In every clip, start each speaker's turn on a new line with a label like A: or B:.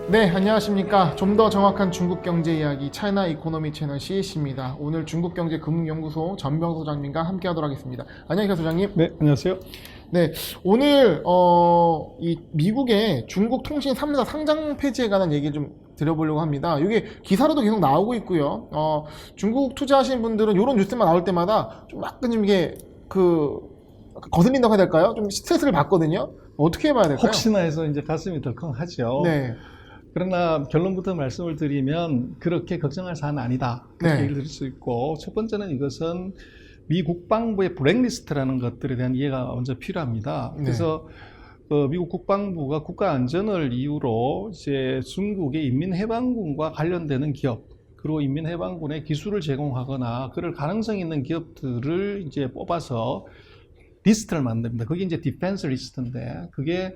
A: 네, 안녕하십니까. 좀 더 정확한 중국 경제 이야기 차이나 이코노미 채널 CAC입니다. 오늘 중국경제금융연구소 전병 소장님과 함께 하도록 하겠습니다. 안녕하세요, 소장님.
B: 네, 안녕하세요.
A: 네, 오늘 이 미국의 중국 통신 3사 상장 폐지에 관한 얘기를 좀 드려보려고 합니다. 이게 기사로도 계속 나오고 있고요. 중국 투자하시는 분들은 이런 뉴스만 나올 때마다 좀 약간 좀 이게 거슬린다고 해야 될까요? 좀 스트레스를 받거든요. 어떻게 해봐야 될까요?
B: 혹시나 해서 이제 가슴이 덜컹하죠.
A: 네.
B: 그러나 결론부터 말씀을 드리면 그렇게 걱정할 사안은 아니다. 그렇게
A: 네.
B: 얘기를 드릴 수 있고, 첫 번째는 이것은 미 국방부의 블랙리스트라는 것들에 대한 이해가 먼저 필요합니다.
A: 네.
B: 그래서 미국 국방부가 국가 안전을 이유로 이제 중국의 인민해방군과 관련되는 기업, 그리고 인민해방군의 기술을 제공하거나 그럴 가능성이 있는 기업들을 이제 뽑아서 리스트를 만듭니다. 그게 이제 디펜스 리스트인데, 그게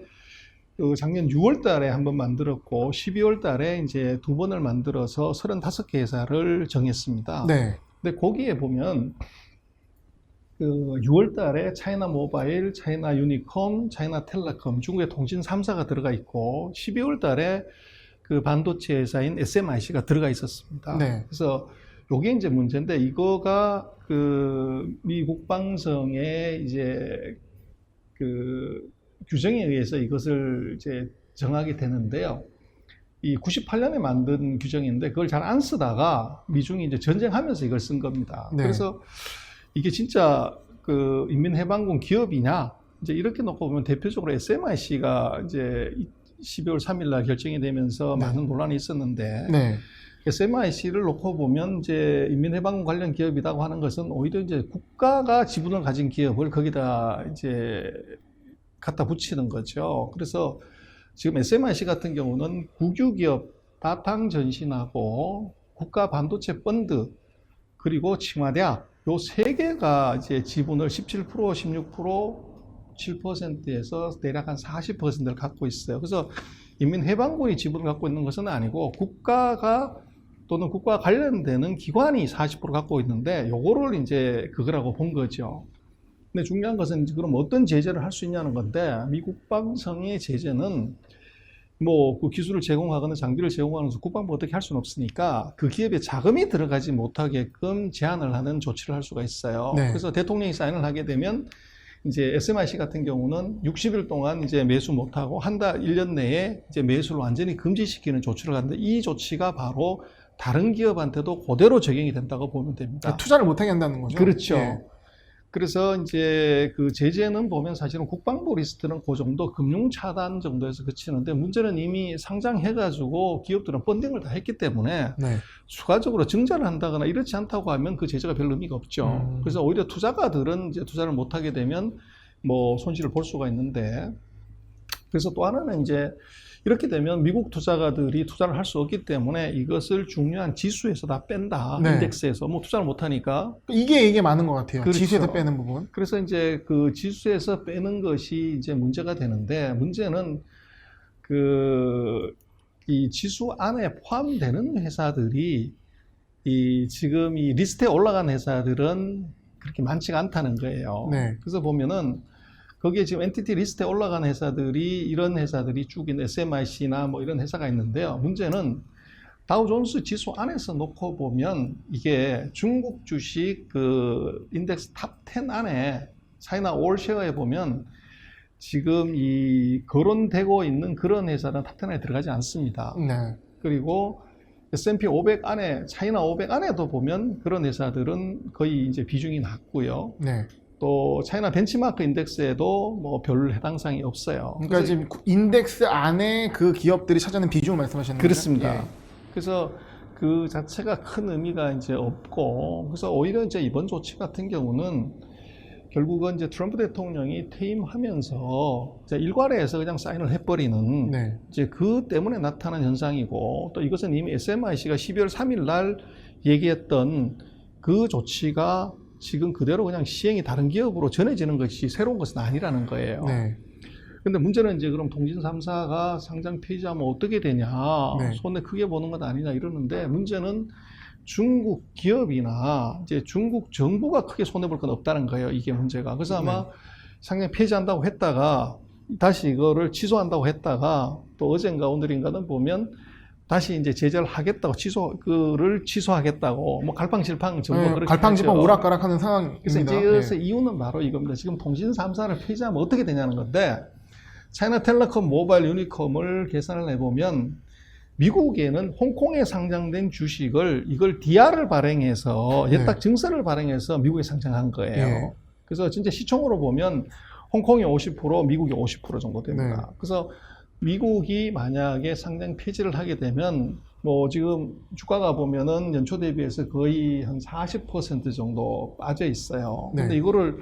B: 작년 6월 달에 한번 만들었고 12월 달에 이제 두 번을 만들어서 35개 회사를 정했습니다.
A: 네.
B: 근데 거기에 보면 6월 달에 차이나 모바일, 차이나 유니콤, 차이나 텔레콤, 중국의 통신 3사가 들어가 있고 12월 달에 그 반도체 회사인 SMIC가 들어가 있었습니다.
A: 네.
B: 그래서 요게 이제 문제인데, 이거가 미 국방성의 이제 규정에 의해서 이것을 이제 정하게 되는데요. 이 98년에 만든 규정인데 그걸 잘 안 쓰다가 미중이 이제 전쟁하면서 이걸 쓴 겁니다.
A: 네.
B: 그래서 이게 진짜 인민해방군 기업이냐? 이제 이렇게 놓고 보면 대표적으로 SMIC가 이제 12월 3일 날 결정이 되면서
A: 네.
B: 많은 논란이 있었는데,
A: 네.
B: SMIC를 놓고 보면 이제 인민해방군 관련 기업이라고 하는 것은 오히려 이제 국가가 지분을 가진 기업을 거기다 이제 갖다 붙이는 거죠. 그래서 지금 SMIC 같은 경우는 국유기업 다탕전신하고 국가 반도체 펀드 그리고 칭화대학 요 세 개가 이제 지분을 17%, 16%, 7%에서 대략 한 40%를 갖고 있어요. 그래서 인민해방군이 지분을 갖고 있는 것은 아니고 국가가 또는 국가와 관련되는 기관이 40% 갖고 있는데, 요거를 이제 그거라고 본 거죠. 근데 중요한 것은 그럼 어떤 제재를 할 수 있냐는 건데, 미 국방성의 제재는 뭐 그 기술을 제공하거나 장비를 제공하면서 국방부 어떻게 할 수는 없으니까 그 기업에 자금이 들어가지 못하게끔 제한을 하는 조치를 할 수가 있어요.
A: 네.
B: 그래서 대통령이 사인을 하게 되면 이제 SMIC 같은 경우는 60일 동안 이제 매수 못하고 한 달, 1년 내에 이제 매수를 완전히 금지시키는 조치를 하는데, 이 조치가 바로 다른 기업한테도 그대로 적용이 된다고 보면 됩니다.
A: 투자를 못하게 한다는 거죠.
B: 그렇죠.
A: 예.
B: 그래서 이제 그 제재는 보면 사실은 국방부 리스트는 그 정도 금융 차단 정도에서 그치는데, 문제는 이미 상장해가지고 기업들은 펀딩을 다 했기 때문에
A: 네.
B: 추가적으로 증자를 한다거나 이렇지 않다고 하면 그 제재가 별 의미가 없죠. 그래서 오히려 투자가들은 이제 투자를 못하게 되면 뭐 손실을 볼 수가 있는데, 그래서 또 하나는 이제 이렇게 되면 미국 투자가들이 투자를 할 수 없기 때문에 이것을 중요한 지수에서 다 뺀다.
A: 네.
B: 인덱스에서 뭐 투자를 못하니까.
A: 이게 많은 것 같아요.
B: 그렇죠.
A: 지수에서 빼는 부분.
B: 그래서 이제 그 지수에서 빼는 것이 이제 문제가 되는데, 문제는 이 지수 안에 포함되는 회사들이 지금 이 리스트에 올라간 회사들은 그렇게 많지가 않다는 거예요.
A: 네.
B: 그래서 보면은 거기에 지금 엔티티 리스트에 올라간 회사들이, 이런 회사들이 쭉 있는 SMIC나 뭐 이런 회사가 있는데요. 문제는 다우존스 지수 안에서 놓고 보면 이게 중국 주식 인덱스 탑 10 안에 차이나 올쉐어에 보면 지금 이 거론되고 있는 그런 회사는 탑 10 안에 들어가지 않습니다.
A: 네.
B: 그리고 S&P 500 안에, 차이나 500 안에도 보면 그런 회사들은 거의 이제 비중이 낮고요.
A: 네.
B: 또 차이나 벤치마크 인덱스에도 뭐 별 해당사항이 없어요.
A: 그러니까 지금 인덱스 안에 그 기업들이 차지하는 비중을 말씀하시는 거죠?
B: 그렇습니다.
A: 예.
B: 그래서 그 자체가 큰 의미가 이제 없고, 그래서 오히려 이제 이번 조치 같은 경우는 결국은 이제 트럼프 대통령이 퇴임하면서 이제 일괄해서 그냥 사인을 해버리는,
A: 네.
B: 이제 그 때문에 나타난 현상이고, 또 이것은 이미 SMIC가 12월 3일 날 얘기했던 그 조치가 지금 그대로 그냥 시행이 다른 기업으로 전해지는 것이 새로운 것은 아니라는 거예요.
A: 네.
B: 근데 문제는 이제 그럼 통신 3사가 상장 폐지하면 어떻게 되냐,
A: 네.
B: 손해 크게 보는 것 아니냐 이러는데, 문제는 중국 기업이나 이제 중국 정부가 크게 손해 볼 건 없다는 거예요. 이게 문제가. 그래서 아마 상장 폐지한다고 했다가 다시 이거를 취소한다고 했다가 또 어젠가 오늘인가는 보면 다시 이제 제재를 하겠다고 그를 취소하겠다고 뭐 갈팡질팡 전부 그렇게
A: 갈팡질팡
B: 하죠.
A: 오락가락하는 상황입니다.
B: 그래서 이제 이것의 이유는 바로 이겁니다. 지금 통신 3사를 폐지하면 어떻게 되냐는 건데 차이나텔레콤 모바일 유니콤을 계산을 해보면 미국에는 홍콩에 상장된 주식을 이걸 DR을 발행해서 예탁 증서를 발행해서 미국에 상장한 거예요. 그래서 진짜 시총으로 보면 홍콩이 50%, 미국이 50% 정도 됩니다. 그래서 미국이 만약에 상장 폐지를 하게 되면 뭐 지금 주가가 보면은 연초 대비해서 거의 한 40% 정도 빠져 있어요. 근데 이거를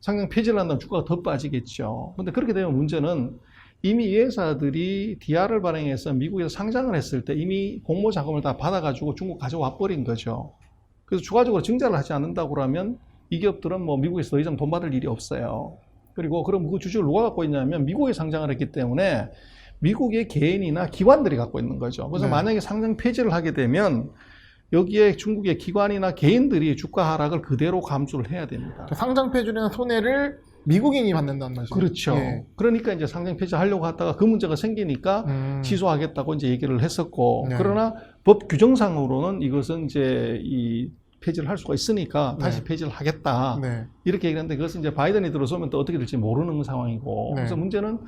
B: 상장 폐지를 한다면 주가가 더 빠지겠죠. 근데 그렇게 되면 문제는 이미 이 회사들이 DR을 발행해서 미국에서 상장을 했을 때 이미 공모 자금을 다 받아가지고 중국 가져와 버린 거죠. 그래서 추가적으로 증자를 하지 않는다고 그러면 이 기업들은 뭐 미국에서 더 이상 돈 받을 일이 없어요. 그리고 그럼 그 주식을 누가 갖고 있냐면 미국에 상장을 했기 때문에 미국의 개인이나 기관들이 갖고 있는 거죠. 그래서 만약에 상장 폐지를 하게 되면 여기에 중국의 기관이나 개인들이 주가 하락을 그대로 감수를 해야 됩니다.
A: 상장 폐지라는 손해를 미국인이 받는다는 말이죠.
B: 그렇죠. 그러니까 이제 상장 폐지하려고 하다가 그 문제가 생기니까 취소하겠다고 이제 얘기를 했었고, 그러나 법 규정상으로는 이것은 이제 이 폐지를 할 수가 있으니까 다시 폐지를 하겠다. 이렇게 얘기하는데 그것은 이제 바이든이 들어서면 또 어떻게 될지 모르는 상황이고, 그래서 문제는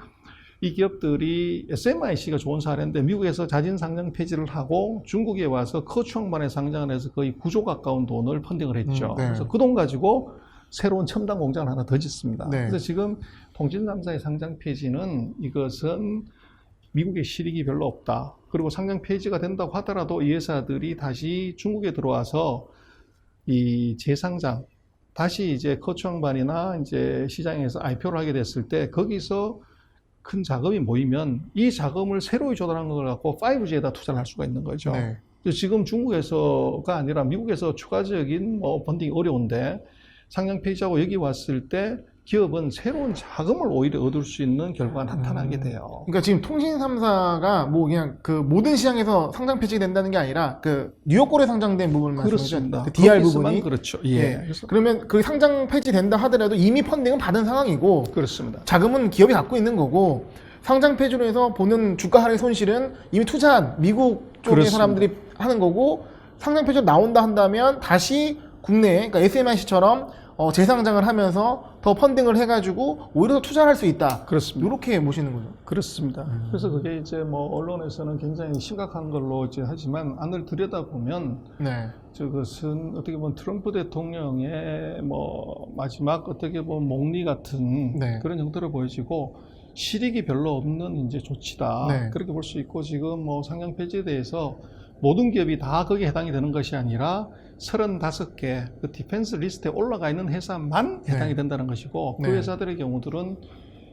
B: 이 기업들이 SMIC가 좋은 사례인데 미국에서 자진 상장 폐지를 하고 중국에 와서 커추앙반에 상장을 해서 거의 9조 가까운 돈을 펀딩을 했죠. 그래서 그 돈 가지고 새로운 첨단 공장을 하나 더 짓습니다. 그래서 지금 통신 3사의 상장 폐지는 이것은 미국의 실익이 별로 없다. 그리고 상장 폐지가 된다고 하더라도 이 회사들이 다시 중국에 들어와서 이 재상장, 다시 이제 커추앙반이나 이제 시장에서 IPO를 하게 됐을 때 거기서 큰 자금이 모이면 이 자금을 새로 조달한 걸 갖고 5G에다 투자를 할 수가 있는 거죠. 지금 중국에서가 아니라 미국에서 추가적인 뭐 펀딩이 어려운데 상장 폐지하고 여기 왔을 때 기업은 새로운 자금을 오히려 얻을 수 있는 결과가 나타나게 돼요.
A: 그러니까 지금 통신 3사가 뭐 그냥 그 모든 시장에서 상장 폐지된다는 게 아니라 그 뉴욕거래 상장된 부분을 말씀하시죠. 그 DR 부분이.
B: 그렇죠.
A: 그러면 그 상장 폐지된다 하더라도 이미 펀딩은 받은 상황이고,
B: 그렇습니다.
A: 자금은 기업이 갖고 있는 거고, 상장 폐지로 해서 보는 주가 하락의 손실은 이미 투자한 미국 쪽의 사람들이 하는 거고, 상장 폐지로 나온다 한다면 다시 국내에, 그러니까 SMIC처럼 재상장을 하면서 더 펀딩을 해가지고 오히려 더 투자를 할 수 있다.
B: 그렇습니다.
A: 이렇게 보시는 거죠.
B: 그렇습니다. 그래서 그게 이제 뭐 언론에서는 굉장히 심각한 걸로 이제 하지만 안을 들여다보면 저것은 어떻게 보면 트럼프 대통령의 뭐 마지막 어떻게 보면 목리 같은 그런 형태로 보여지고 실익이 별로 없는 이제 조치다. 그렇게 볼 수 있고 지금 뭐 상장 폐지에 대해서 모든 기업이 다 거기에 해당이 되는 것이 아니라 35개 그 디펜스 리스트에 올라가 있는 회사만 해당이 된다는 것이고 그 회사들의 경우들은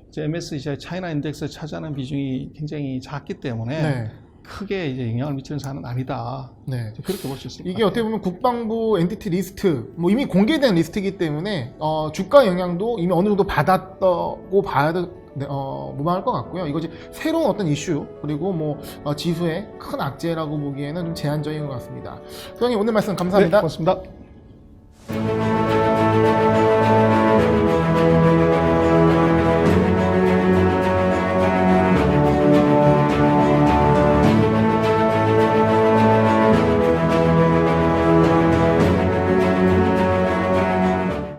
B: 이제 MSCI 차이나 인덱스에 차지하는 비중이 굉장히 작기 때문에 크게 이제 영향을 미치는 사안은 아니다. 그렇게 볼 수 있습니다.
A: 이게 어떻게 보면 국방부 엔티티 리스트, 뭐 이미 공개된 리스트이기 때문에 주가 영향도 이미 어느 정도 받았다고 봐야 무방할 것 같고요. 이거 이제 새로운 어떤 이슈 그리고 뭐 지수의 큰 악재라고 보기에는 좀 제한적인 것 같습니다. 소장님 오늘 말씀 감사합니다.
B: 고맙습니다.